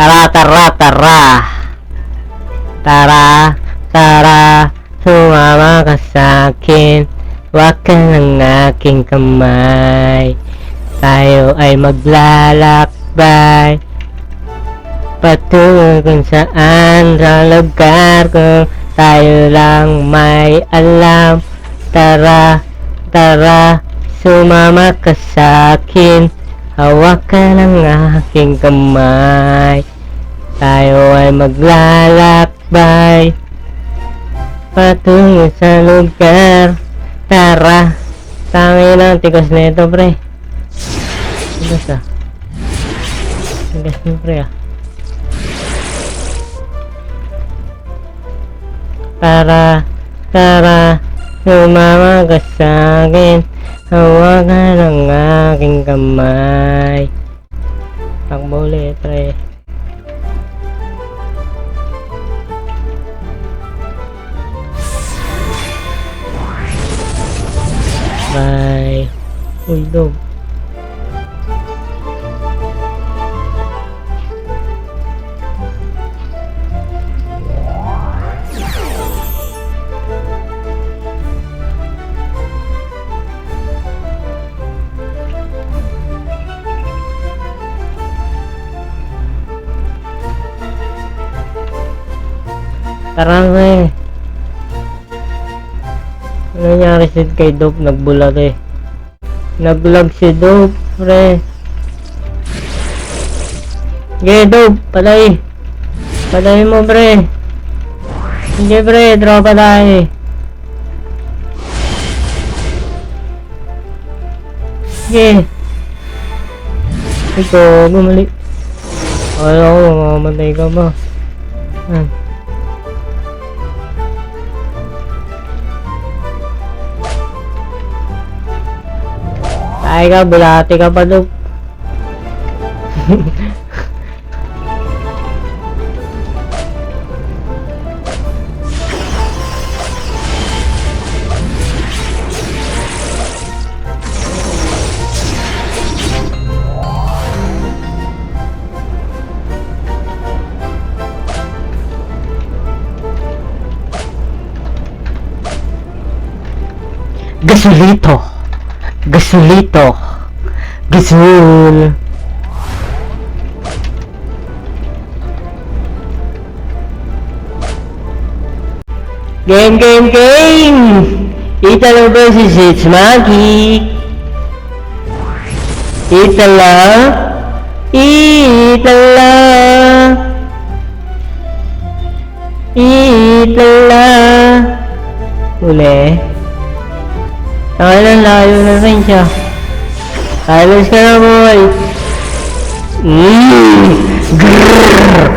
Tara, tara, tara. Tara, tara. Sumama ka sa'kin. Huwag ka ng aking kamay. Tayo ay maglalakbay patungo kung saan sa lugar kung tayo lang may alam. Tara, tara, sumama ka sa'kin. Hawak ka ng aking kamay. Tayo ay maglalakbay patungo sa lugar. Tara. Tangin ang tigas na ito, pre. Tigas ah. Tigas na, pre ah. Tara, tara, sumama ka sa'kin. Hawakan ang aking kamay. Takbo ulit, pre. Bye. Uy, dog. Tara nga eh. Ano nangyari kay Dope? Nagbulag eh. Naglag si Dope, pre. Sige, Dope. Patay. Patay mo, pre. Sige, pre. Tropa tayo eh. Sige. Ikaw, bumali. Ayaw ko, mamamatay ka ba? Ay ka, bulati ka pa, Dope. Gasolito. Gasolito. Gasol. Game, game, game! Italo versus It's Maggie. Itala. Itala. Itala. Uli. Tangan layo na rin siya. Silence ka na, boy. Grrrr.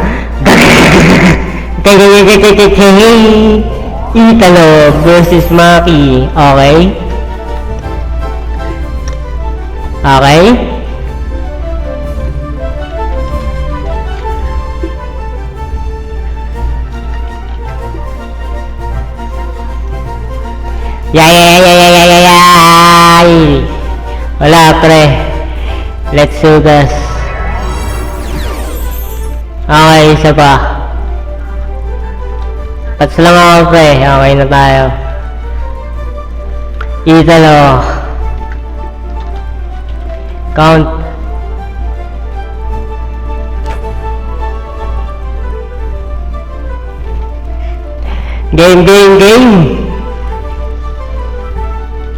Italo versus Maki. Okay? Okay? Yay! Wala, pre. Let's do this. Okay, isa pa. Pats lang ako, pre. Okay na tayo. Italo. Count. Game, game, game.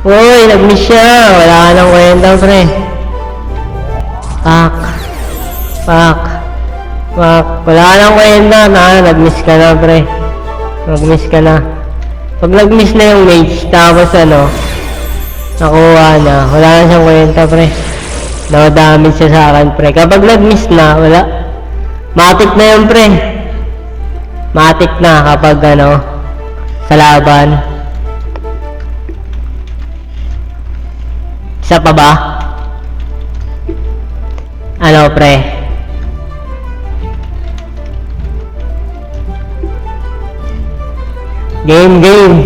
Uy, nag-miss siya. Wala ka nang kwenta, pre. Pak. Pak. Pak. Wala ka nang kwenta. Nag-miss ka na, pre. Nag-miss ka na. Pag nag-miss na yung mage, tapos ano, nakuha na. Wala na siyang kwenta, pre. No damage siya sa akin, pre. Kapag nag-miss na, wala. Matik na yun, pre. Matik na kapag ano, sa laban. Isa pa ba? Ano, pre? Game, game.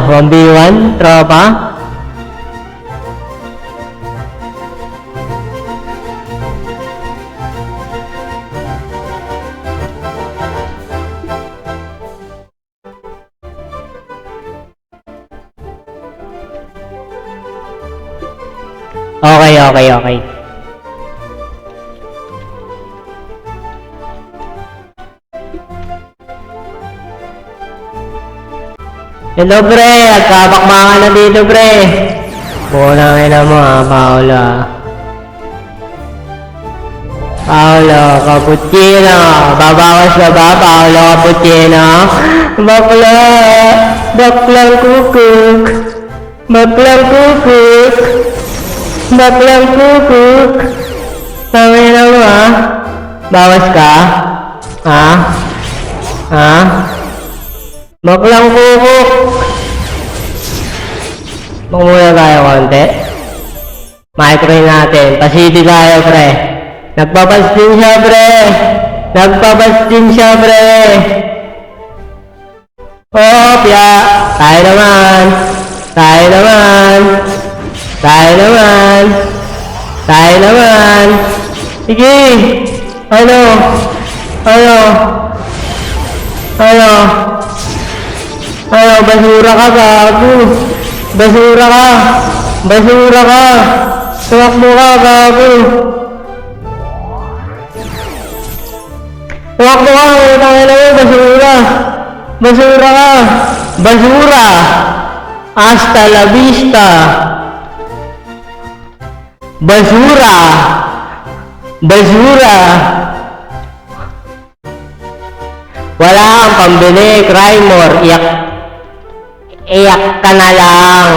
1v1, tropa? Okay, okay, okay. Hello, pre. Nagkabakbakan na dito, pre. Bulang ina mo, ha, Paolo, ha. Paolo, cappuccino. Babawas ka ba, Paolo, cappuccino? Bakla. Baklang kukuk. Baklang kukuk. Baklang kukuk. Tangin na mo, ha? Bawas ka? Ha? Ha? Baklang kukuk. Magmula tayo konti. Micro natin. Pasiti tayo, pre. Nagpapastin siya, pre. Nagpapastin siya, pre. Opya. Tayo naman. Tayo naman. Tayo naman. Tayo naman. Sige. Ano? Ano? Ano? Ano? Basura ka, gago. Basura ka. Basura ka. Tumakbo ka, gago. Tumakbo ka. Tangin na mo, basura. Basura ka. Basura. Hasta la vista. Basura. Basura. Wala kang pambili, Crymore. Iyak ka na lang.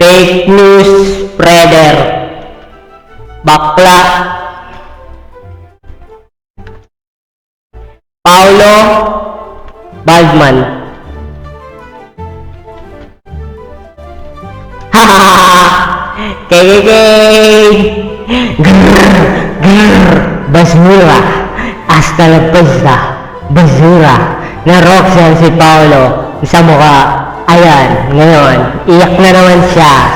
Fake news spreader. Bakla. Paulo Baldman. Hahaha. Kekekek. Grrr. Grrr. Basura. Hasta la vista. Basura. Na-rocksan si Paulo sa mukha. Ayan, ngayon, iyak na naman siya.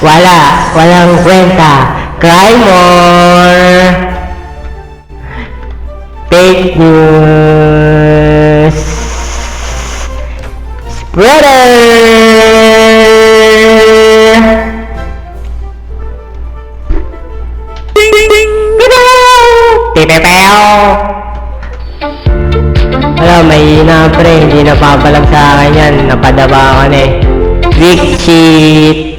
Walang kwenta. Cry more. Fake news spreader. Ding ding ding. Pipepeo. Wala, mahina, pre. Hindi napapalag sa akin yan. Napadaba ka na eh. Weak shit.